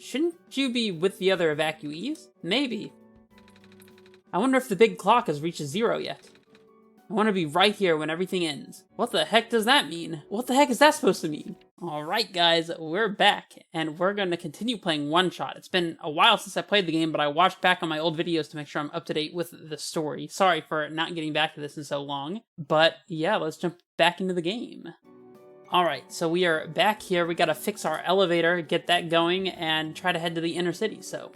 Shouldn't you be with the other evacuees? Maybe. I wonder if the big clock has reached 0 yet. I want to be right here when everything ends. What the heck does that mean? What the heck is that supposed to mean? Alright guys, we're back, and we're going to continue playing Oneshot. It's been a while since I played the game, but I watched back on my old videos to make sure I'm up to date with the story. Sorry for not getting back to this in so long. But yeah, let's jump back into the game. Alright, so we are back here. We gotta fix our elevator, get that going, and try to head to the inner city, so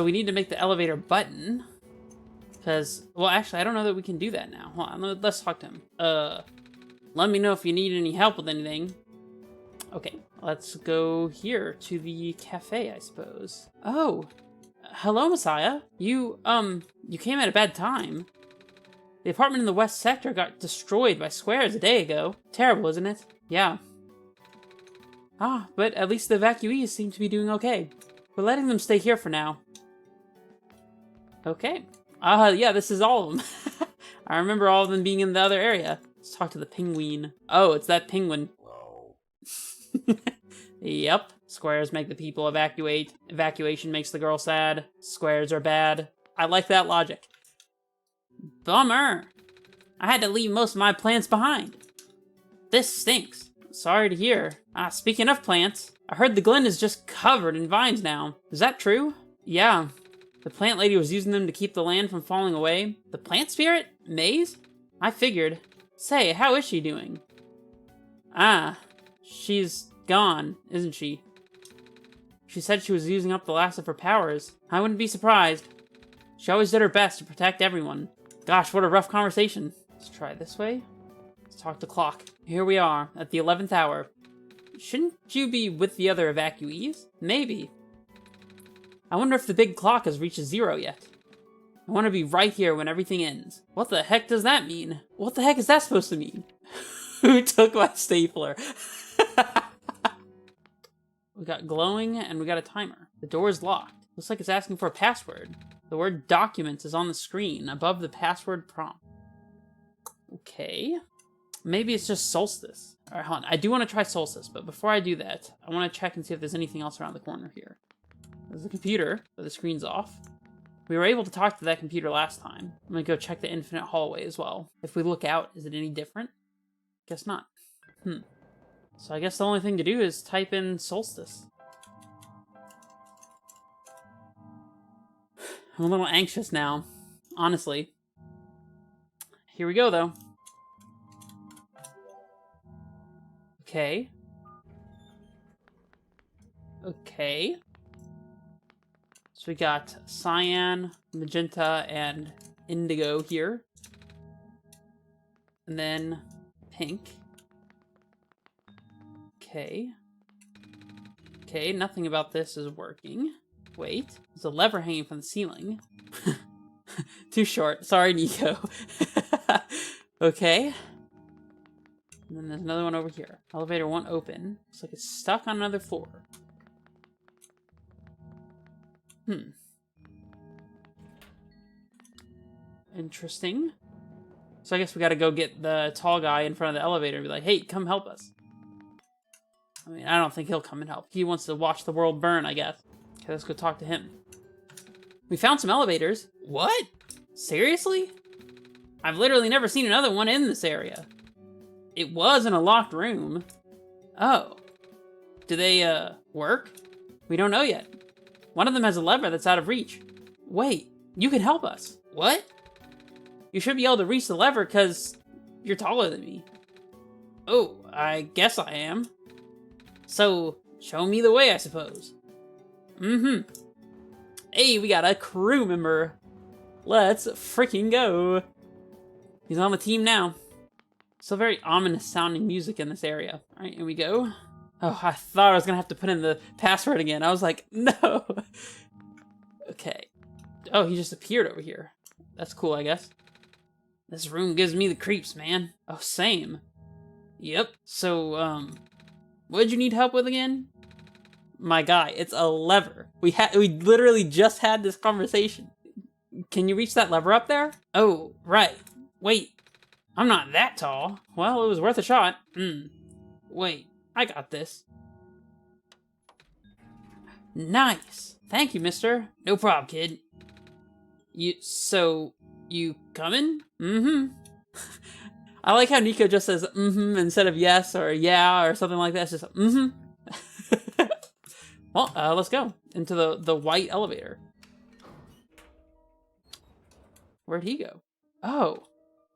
we need to make the elevator button, because, well, actually, I don't know that we can do that now. Hold on, let's talk to him. Let me know if you need any help with anything. Okay, let's go here to the cafe, I suppose. Oh, hello, Messiah. You came at a bad time. The apartment in the west sector got destroyed by squares a day ago. Terrible, isn't it? Yeah. Ah, but at least the evacuees seem to be doing okay. We're letting them stay here for now. Okay. Yeah, this is all of them. I remember all of them being in the other area. Let's talk to the penguin. Oh, it's that penguin. Yep. Squares make the people evacuate. Evacuation makes the girl sad. Squares are bad. I like that logic. Bummer. I had to leave most of my plants behind. This stinks. Sorry to hear. Speaking of plants, I heard the Glen is just covered in vines now. Is that true? Yeah. The plant lady was using them to keep the land from falling away. The plant spirit? Maze? I figured. Say, how is she doing? She's gone, isn't she? She said she was using up the last of her powers. I wouldn't be surprised. She always did her best to protect everyone. Gosh, what a rough conversation. Let's try this way. Let's talk to Clock. Here we are, at the 11th hour. Shouldn't you be with the other evacuees? Maybe. I wonder if the big clock has reached 0 yet. I want to be right here when everything ends. What the heck does that mean? What the heck is that supposed to mean? Who took my stapler? We got glowing, and we got a timer. The door is locked. Looks like it's asking for a password. The word documents is on the screen above the password prompt. Okay. Maybe it's just Solstice. Alright, hold on. I do want to try Solstice, but before I do that, I want to check and see if there's anything else around the corner here. There's a computer, but the screen's off. We were able to talk to that computer last time. I'm going to go check the infinite hallway as well. If we look out, is it any different? Guess not. So I guess the only thing to do is type in Solstice. I'm a little anxious now, honestly. Here we go, though. Okay. Okay. So we got cyan, magenta, and indigo here. And then pink. Okay. Okay, nothing about this is working. Wait, there's a lever hanging from the ceiling. Too short. Sorry, Nico. Okay. And then there's another one over here. Elevator won't open. Looks like it's stuck on another floor. Interesting. So I guess we gotta go get the tall guy in front of the elevator and be like, hey, come help us. I mean, I don't think he'll come and help. He wants to watch the world burn, I guess. Okay, let's go talk to him. We found some elevators. What? Seriously? I've literally never seen another one in this area. It was in a locked room. Oh. Do they, work? We don't know yet. One of them has a lever that's out of reach. Wait, you can help us. What? You should be able to reach the lever because you're taller than me. Oh, I guess I am. So, show me the way, I suppose. Hey, we got a crew member. Let's freaking go. He's on the team now. Still very ominous sounding music in this area. All right, here we go. Oh, I thought I was gonna have to put in the password again. I was like, no. Okay. Oh, he just appeared over here. That's cool, I guess. This room gives me the creeps, man. Oh, same. Yep. So, what'd you need help with again? My guy, it's a lever. We literally just had this conversation. Can you reach that lever up there? Oh, right. Wait. I'm not that tall. Well, it was worth a shot. Wait. I got this. Nice. Thank you, mister. No problem, kid. You coming? Mm-hmm. I like how Nico just says mm-hmm instead of yes or yeah or something like that. It's just mm-hmm. Well, let's go into the white elevator. Where'd he go? Oh,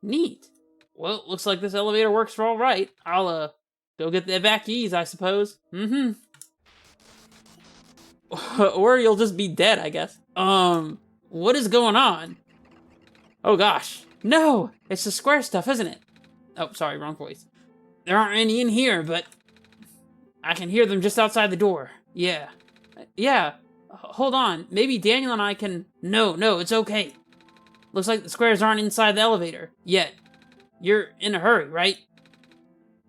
neat. Well, looks like this elevator works for all right. I'll go get the evacuees, I suppose. Mm-hmm. Or you'll just be dead, I guess. What is going on? Oh gosh. No! It's the square stuff, isn't it? Oh, sorry, wrong voice. There aren't any in here, but I can hear them just outside the door. Yeah. Yeah. Hold on. Maybe Daniel and I can... No, it's okay. Looks like the squares aren't inside the elevator yet. You're in a hurry, right?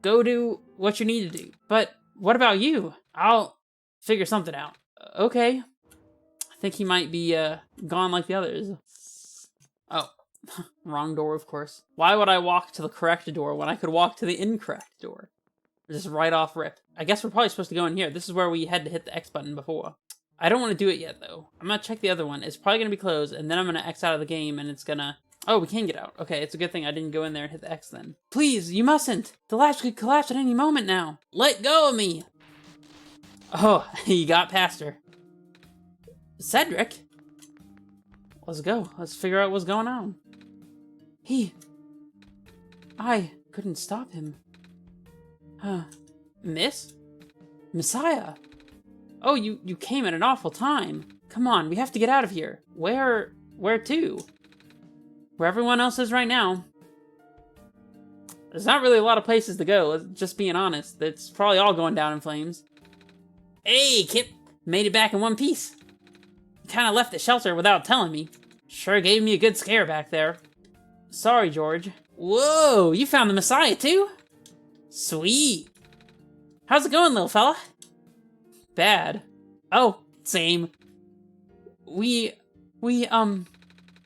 Go do what you need to do. But what about you? I'll figure something out. Okay. I think he might be gone like the others. Oh. Wrong door, of course. Why would I walk to the correct door when I could walk to the incorrect door? Just right off rip. I guess we're probably supposed to go in here. This is where we had to hit the X button before. I don't want to do it yet, though. I'm going to check the other one. It's probably going to be closed, and then I'm going to X out of the game, and it's going to... Oh, we can get out. Okay, it's a good thing I didn't go in there and hit the X then. Please, you mustn't. The latch could collapse at any moment now. Let go of me. Oh, you got past her. Cedric? Let's go. Let's figure out what's going on. I couldn't stop him. Miss? Messiah? Oh, you came at an awful time. Come on, we have to get out of here. Where to? Where everyone else is right now. There's not really a lot of places to go, just being honest. It's probably all going down in flames. Hey, Kip! Made it back in one piece. Kinda left the shelter without telling me. Sure gave me a good scare back there. Sorry, George. Whoa, you found the Messiah too? Sweet. How's it going, little fella? Bad. Oh, same. We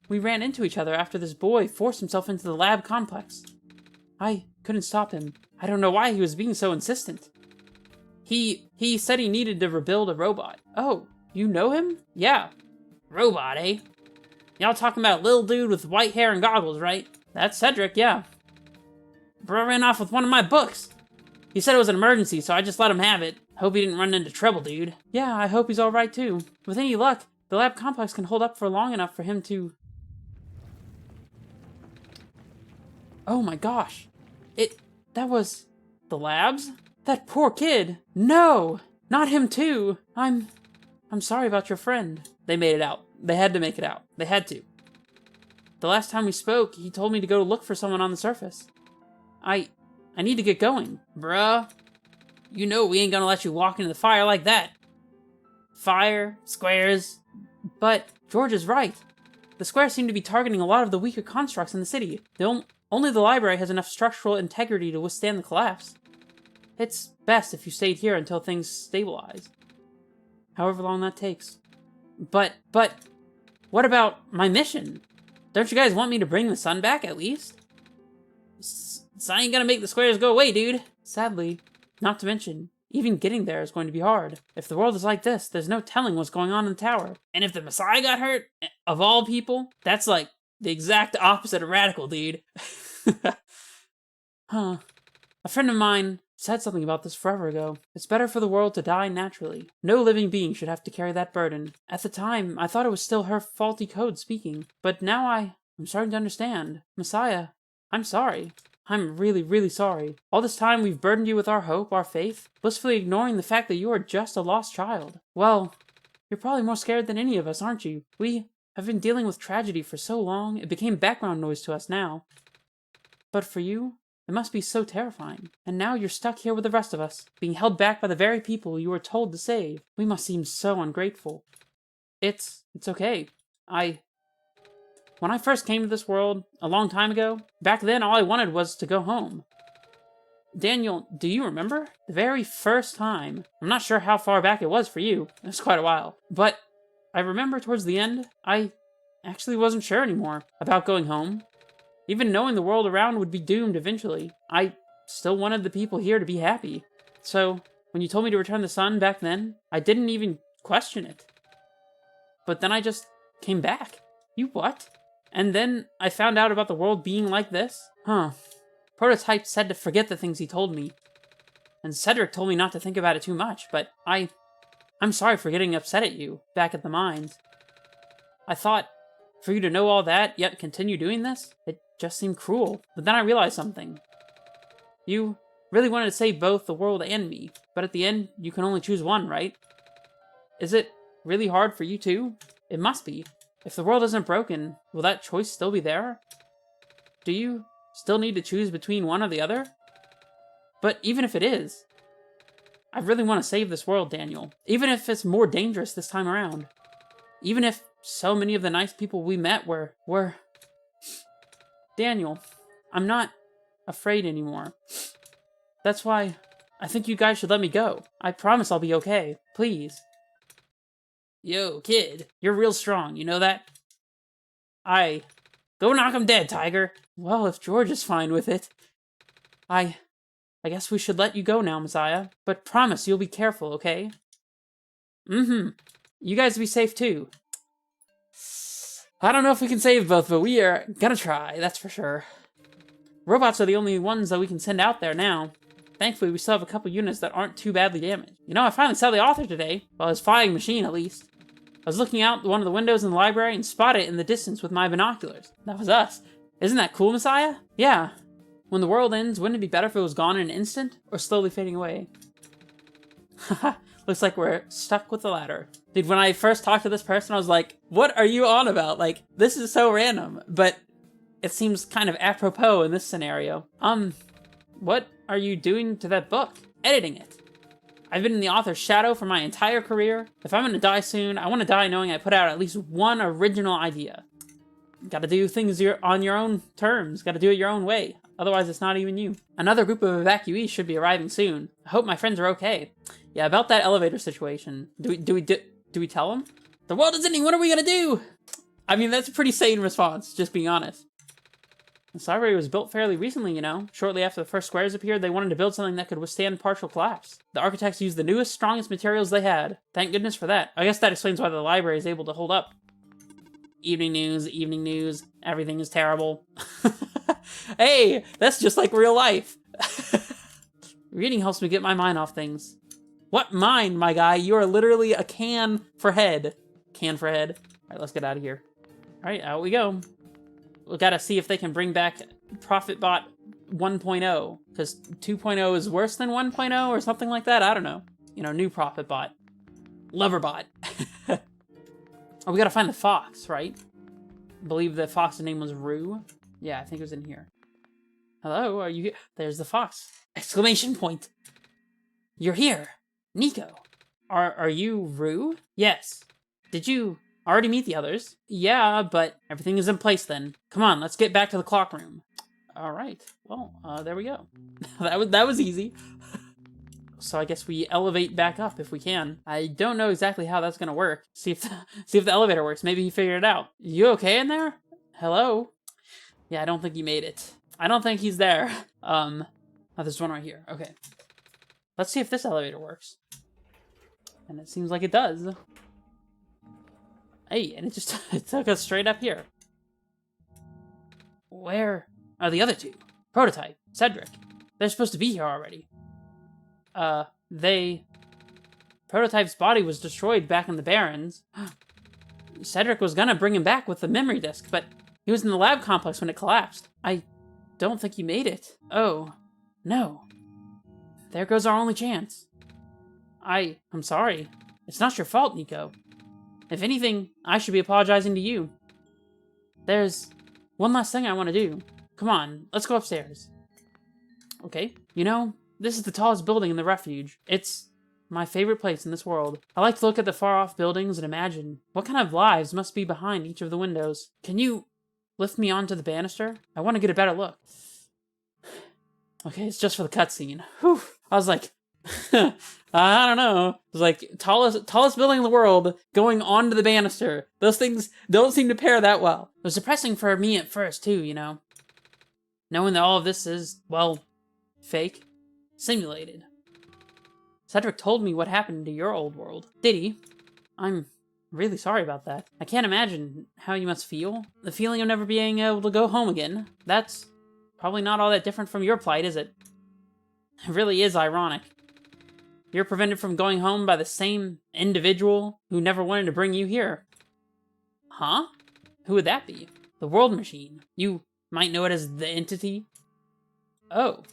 ran into each other after this boy forced himself into the lab complex. I couldn't stop him. I don't know why he was being so insistent. He said he needed to rebuild a robot. Oh, you know him? Yeah. Robot, eh? Y'all talking about little dude with white hair and goggles, right? That's Cedric, yeah. Bro ran off with one of my books. He said it was an emergency, so I just let him have it. Hope he didn't run into trouble, dude. Yeah, I hope he's alright too. With any luck, the lab complex can hold up for long enough for him to... Oh my gosh. That was... the labs? That poor kid. No! Not him too. I'm sorry about your friend. They made it out. They had to make it out. They had to. The last time we spoke, he told me to go look for someone on the surface. I need to get going. Bruh. You know we ain't gonna let you walk into the fire like that. Fire, squares... But George is right. The squares seem to be targeting a lot of the weaker constructs in the city. Only the library has enough structural integrity to withstand the collapse. It's best if you stayed here until things stabilize. However long that takes. But, what about my mission? Don't you guys want me to bring the sun back, at least? Sun ain't gonna make the squares go away, dude. Sadly. Not to mention, even getting there is going to be hard. If the world is like this, there's no telling what's going on in the tower. And if the Messiah got hurt, of all people, that's like the exact opposite of radical, dude. Huh. A friend of mine said something about this forever ago. It's better for the world to die naturally. No living being should have to carry that burden. At the time, I thought it was still her faulty code speaking. But now I'm starting to understand. Messiah, I'm sorry. I'm really, really sorry. All this time we've burdened you with our hope, our faith, blissfully ignoring the fact that you are just a lost child. Well, you're probably more scared than any of us, aren't you? We have been dealing with tragedy for so long, it became background noise to us now. But for you, it must be so terrifying. And now you're stuck here with the rest of us, being held back by the very people you were told to save. We must seem so ungrateful. It's okay. When I first came to this world, a long time ago, back then all I wanted was to go home. Daniel, do you remember? The very first time. I'm not sure how far back it was for you. It was quite a while. But I remember towards the end, I actually wasn't sure anymore about going home. Even knowing the world around would be doomed eventually, I still wanted the people here to be happy. So, when you told me to return the sun back then, I didn't even question it. But then I just came back. You what? And then I found out about the world being like this? Huh. Prototype said to forget the things he told me. And Cedric told me not to think about it too much, but I'm sorry for getting upset at you, back at the mines. I thought, for you to know all that, yet continue doing this, it just seemed cruel. But then I realized something. You really wanted to save both the world and me, but at the end, you can only choose one, right? Is it really hard for you too? It must be. If the world isn't broken, will that choice still be there? Do you still need to choose between one or the other? But even if it is, I really want to save this world, Daniel. Even if it's more dangerous this time around. Even if so many of the nice people we met were... Daniel, I'm not afraid anymore. That's why I think you guys should let me go. I promise I'll be okay. Please. Yo, kid, you're real strong, you know that? Go knock him dead, Tiger. Well, if George is fine with it. I guess we should let you go now, Messiah. But promise you'll be careful, okay? You guys be safe too. I don't know if we can save both, but we are gonna try, that's for sure. Robots are the only ones that we can send out there now. Thankfully, we still have a couple units that aren't too badly damaged. You know, I finally saw the author today. Well, his flying machine, at least. I was looking out one of the windows in the library and spotted it in the distance with my binoculars. That was us. Isn't that cool, Messiah? Yeah. When the world ends, wouldn't it be better if it was gone in an instant? Or slowly fading away? Haha, looks like we're stuck with the latter. Dude, when I first talked to this person, I was like, what are you on about? Like, this is so random. But it seems kind of apropos in this scenario. What are you doing to that book? Editing it. I've been in the author's shadow for my entire career. If I'm gonna die soon, I want to die knowing I put out at least one original idea. Gotta do things on your own terms. Gotta do it your own way. Otherwise, it's not even you. Another group of evacuees should be arriving soon. I hope my friends are okay. Yeah, about that elevator situation. Do we tell them? The world is ending. What are we gonna do? I mean, that's a pretty sane response, just being honest. This library was built fairly recently, you know. Shortly after the first squares appeared, they wanted to build something that could withstand partial collapse. The architects used the newest, strongest materials they had. Thank goodness for that. I guess that explains why the library is able to hold up. Evening news, everything is terrible. Hey, that's just like real life. Reading helps me get my mind off things. What mind, my guy? You are literally a can for head. Can for head. All right, let's get out of here. All right, out we go. We gotta see if they can bring back ProfitBot 1.0, because 2.0 is worse than 1.0 or something like that. I don't know. You know, new ProfitBot. Loverbot. Oh, we gotta find the fox, right? I believe the fox's name was Rue. Yeah, I think it was in here. Hello, are you here? There's the fox. Exclamation point. You're here. Nico. Are you Rue? Yes. Did you already meet the others? Yeah, but everything is in place then. Come on, let's get back to the clock room. All right. Well, there we go. that was easy. So I guess we elevate back up if we can. I don't know exactly how that's gonna work. See if the elevator works. Maybe he figured it out. You okay in there? Hello? Yeah, I don't think he made it. I don't think he's there. Oh, there's one right here. Okay. Let's see if this elevator works. And it seems like it does. Hey, and it took us straight up here. Where are the other two? Prototype, Cedric. They're supposed to be here already. Prototype's body was destroyed back in the Barrens. Cedric was gonna bring him back with the memory disk, but he was in the lab complex when it collapsed. I don't think he made it. Oh, no. There goes our only chance. I'm sorry. It's not your fault, Nico. If anything, I should be apologizing to you. There's one last thing I want to do. Come on, let's go upstairs. Okay. You know, this is the tallest building in the refuge. It's my favorite place in this world. I like to look at the far-off buildings and imagine what kind of lives must be behind each of the windows. Can you lift me onto the banister? I want to get a better look. Okay, it's just for the cutscene. Whew. I was like, I don't know. It was like, tallest building in the world going onto the banister. Those things don't seem to pair that well. It was depressing for me at first, too, you know? Knowing that all of this is, well, fake. Simulated. Cedric told me what happened to your old world. Did he? I'm really sorry about that. I can't imagine how you must feel. The feeling of never being able to go home again. That's probably not all that different from your plight, is it? It really is ironic. You're prevented from going home by the same individual who never wanted to bring you here. Huh? Who would that be? The World Machine. You might know it as the Entity. Oh,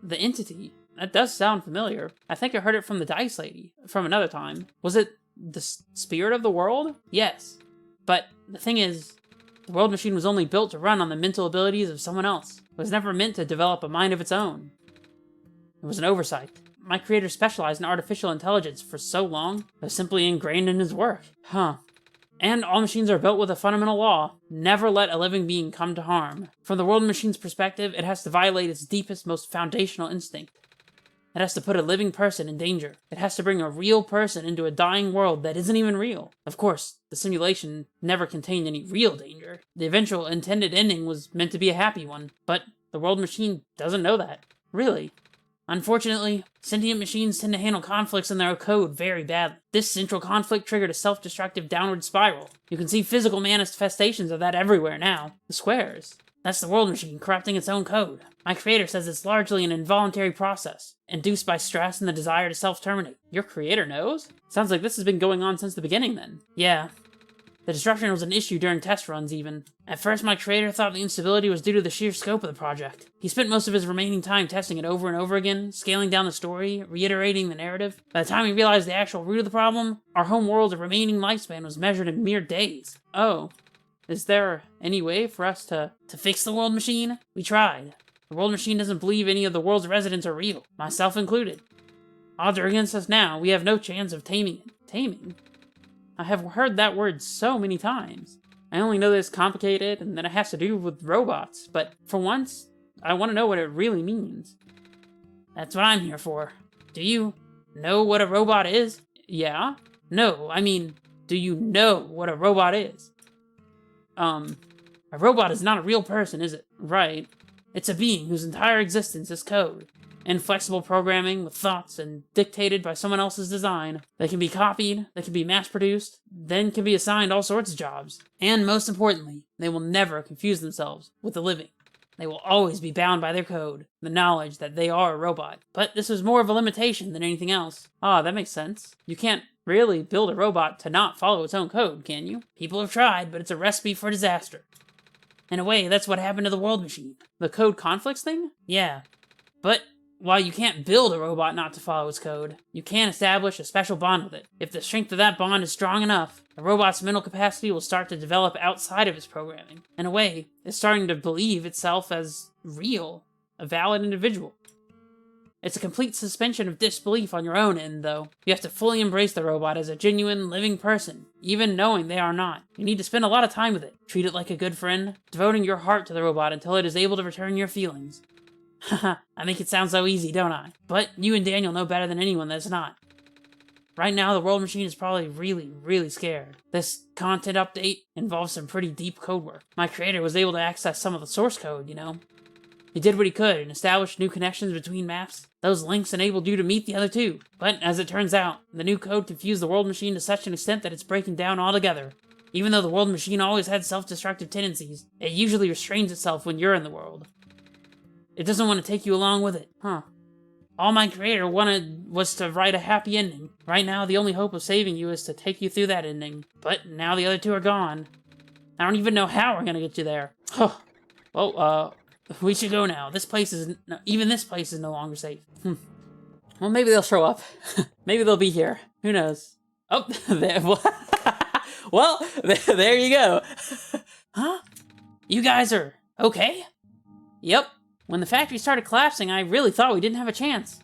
the Entity. That does sound familiar. I think I heard it from the Dice Lady from another time. Was it the spirit of the world? Yes. But the thing is, the World Machine was only built to run on the mental abilities of someone else. It was never meant to develop a mind of its own. It was an oversight. My creator specialized in artificial intelligence for so long, it was simply ingrained in his work. Huh. And all machines are built with a fundamental law: never let a living being come to harm. From the World Machine's perspective, it has to violate its deepest, most foundational instinct. It has to put a living person in danger. It has to bring a real person into a dying world that isn't even real. Of course, the simulation never contained any real danger. The eventual intended ending was meant to be a happy one, but the World Machine doesn't know that. Really. Unfortunately, sentient machines tend to handle conflicts in their code very badly. This central conflict triggered a self-destructive downward spiral. You can see physical manifestations of that everywhere now. The squares. That's the World Machine corrupting its own code. My creator says it's largely an involuntary process, induced by stress and the desire to self-terminate. Your creator knows? Sounds like this has been going on since the beginning then. Yeah. The disruption was an issue during test runs, even. At first, my creator thought the instability was due to the sheer scope of the project. He spent most of his remaining time testing it over and over again, scaling down the story, reiterating the narrative. By the time he realized the actual root of the problem, our home world's remaining lifespan was measured in mere days. Oh. Is there any way for us to fix the World Machine? We tried. The World Machine doesn't believe any of the world's residents are real, myself included. Odds are against us now. We have no chance of taming it. Taming? I have heard that word so many times. I only know that it's complicated and that it has to do with robots, but for once, I want to know what it really means. That's what I'm here for. Do you know what a robot is? Yeah? No, I mean, do you know what a robot is? A robot is not a real person, is it? Right. It's a being whose entire existence is code. Inflexible programming with thoughts and dictated by someone else's design. They can be copied, they can be mass-produced, then can be assigned all sorts of jobs. And most importantly, they will never confuse themselves with the living. They will always be bound by their code, the knowledge that they are a robot. But this is more of a limitation than anything else. Ah, that makes sense. You can't really build a robot to not follow its own code, can you? People have tried, but it's a recipe for disaster. In a way, that's what happened to the World Machine. The code conflicts thing? Yeah. But while you can't build a robot not to follow its code, you can establish a special bond with it. If the strength of that bond is strong enough, the robot's mental capacity will start to develop outside of its programming. In a way, it's starting to believe itself as real, a valid individual. It's a complete suspension of disbelief on your own end, though. You have to fully embrace the robot as a genuine, living person, even knowing they are not. You need to spend a lot of time with it. Treat it like a good friend, devoting your heart to the robot until it is able to return your feelings. Haha, I make it sound so easy, don't I? But you and Daniel know better than anyone that's not. Right now, the World Machine is probably really scared. This content update involves some pretty deep code work. My creator was able to access some of the source code, you know? He did what he could and established new connections between maps. Those links enabled you to meet the other two. But as it turns out, the new code confused the World Machine to such an extent that it's breaking down altogether. Even though the World Machine always had self-destructive tendencies, it usually restrains itself when you're in the world. It doesn't want to take you along with it. Huh. All my creator wanted was to write a happy ending. Right now, the only hope of saving you is to take you through that ending. But now the other two are gone. I don't even know how we're gonna get you there. Well, we should go now. Even this place is no longer safe. Well, maybe they'll show up. Maybe they'll be here. Who knows? Oh, there. Well, there you go. Huh? You guys are okay? Yep. When the factory started collapsing, I really thought we didn't have a chance.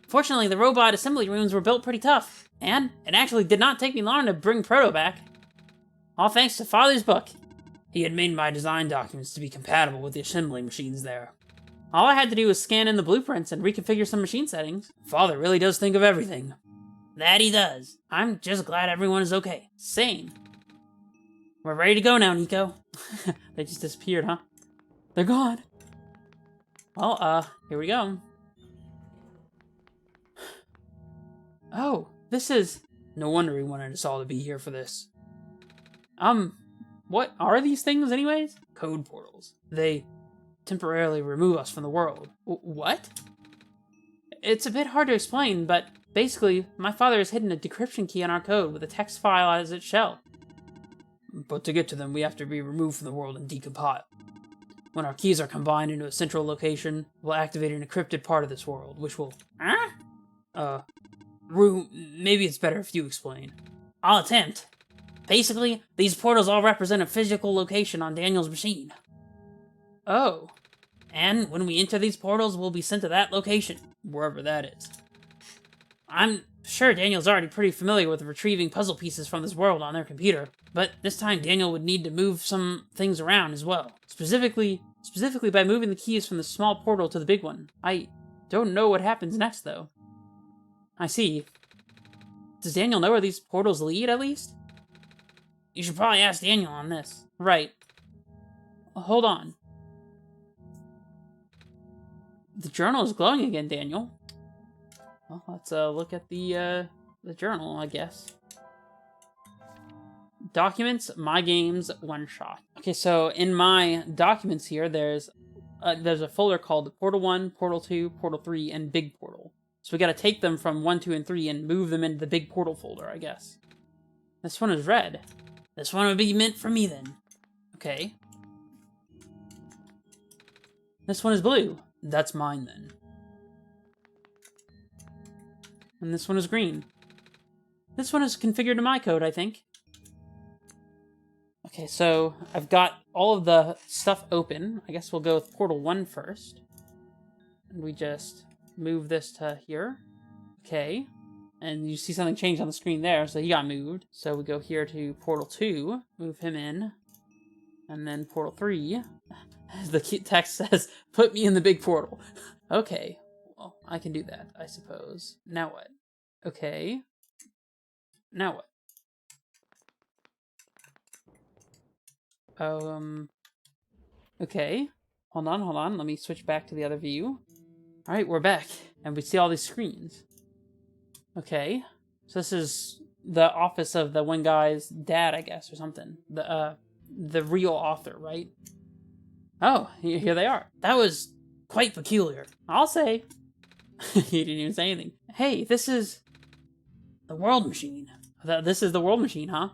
Fortunately, the robot assembly rooms were built pretty tough, and it actually did not take me long to bring Proto back. All thanks to Father's book. He had made my design documents to be compatible with the assembly machines there. All I had to do was scan in the blueprints and reconfigure some machine settings. Father really does think of everything. That he does. I'm just glad everyone is okay. Same. We're ready to go now, Nico. They just disappeared, huh? They're gone. Well, here we go. Oh, this is... No wonder he wanted us all to be here for this. What are these things anyways? Code portals. They temporarily remove us from the world. What? It's a bit hard to explain, but basically, my father has hidden a decryption key on our code with a text file as its shell. But to get to them, we have to be removed from the world and decompile. When our keys are combined into a central location, we'll activate an encrypted part of this world, which will... Rue, maybe it's better if you explain. I'll attempt. Basically, these portals all represent a physical location on Daniel's machine. Oh. And when we enter these portals, we'll be sent to that location, wherever that is. I'm sure Daniel's already pretty familiar with retrieving puzzle pieces from this world on their computer, but this time Daniel would need to move some things around as well. Specifically by moving the keys from the small portal to the big one. I don't know what happens next, though. I see. Does Daniel know where these portals lead, at least? You should probably ask Daniel on this. Right. Hold on. The journal is glowing again, Daniel. Well, let's look at the journal, I guess. Documents, My Games, Oneshot. Okay, so in my documents here, there's a folder called Portal 1, Portal 2, Portal 3, and Big Portal. So we gotta take them from 1, 2, and 3 and move them into the Big Portal folder, I guess. This one is red. This one would be meant for me, then. Okay. This one is blue. That's mine, then. And this one is green. This one is configured to my code, I think. Okay, so I've got all of the stuff open. I guess we'll go with Portal 1 first. And we just move this to here. Okay. And you see something change on the screen there, so he got moved. So we go here to Portal 2, move him in. And then Portal 3. The text says, put me in the big portal. Okay. Well, I can do that, I suppose. Now what? Okay. Now what? Okay. Hold on. Let me switch back to the other view. Alright, we're back. And we see all these screens. Okay. So this is the office of the one guy's dad, I guess, or something. The real author, right? Oh, here they are. That was quite peculiar, I'll say. He didn't even say anything. Hey, this is the world machine. This is the world machine, huh?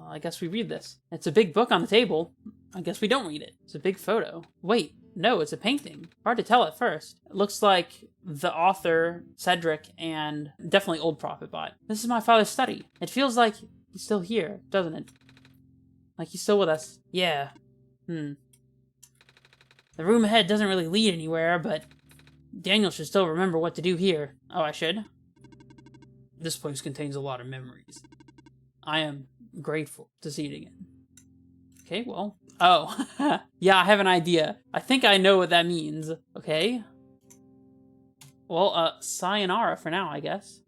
I guess we read this. It's a big book on the table. I guess we don't read it. It's a big photo. Wait, no, it's a painting. Hard to tell at first. It looks like the author, Cedric, and definitely Old Prophet Bot. This is my father's study. It feels like he's still here, doesn't it? Like he's still with us. Yeah. The room ahead doesn't really lead anywhere, but Daniel should still remember what to do here. Oh, I should? This place contains a lot of memories. I am grateful to see it again. Okay, well... Oh, yeah, I have an idea. I think I know what that means. Okay. Well, sayonara for now, I guess.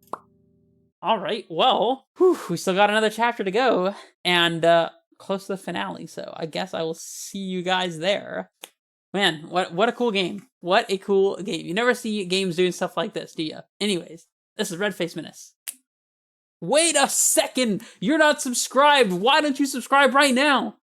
Alright, well, we still got another chapter to go, and close to the finale, so I guess I will see you guys there. Man, what a cool game. What a cool game. You never see games doing stuff like this, do you? Anyways, this is Red-Faced Menace. Wait a second! You're not subscribed! Why don't you subscribe right now?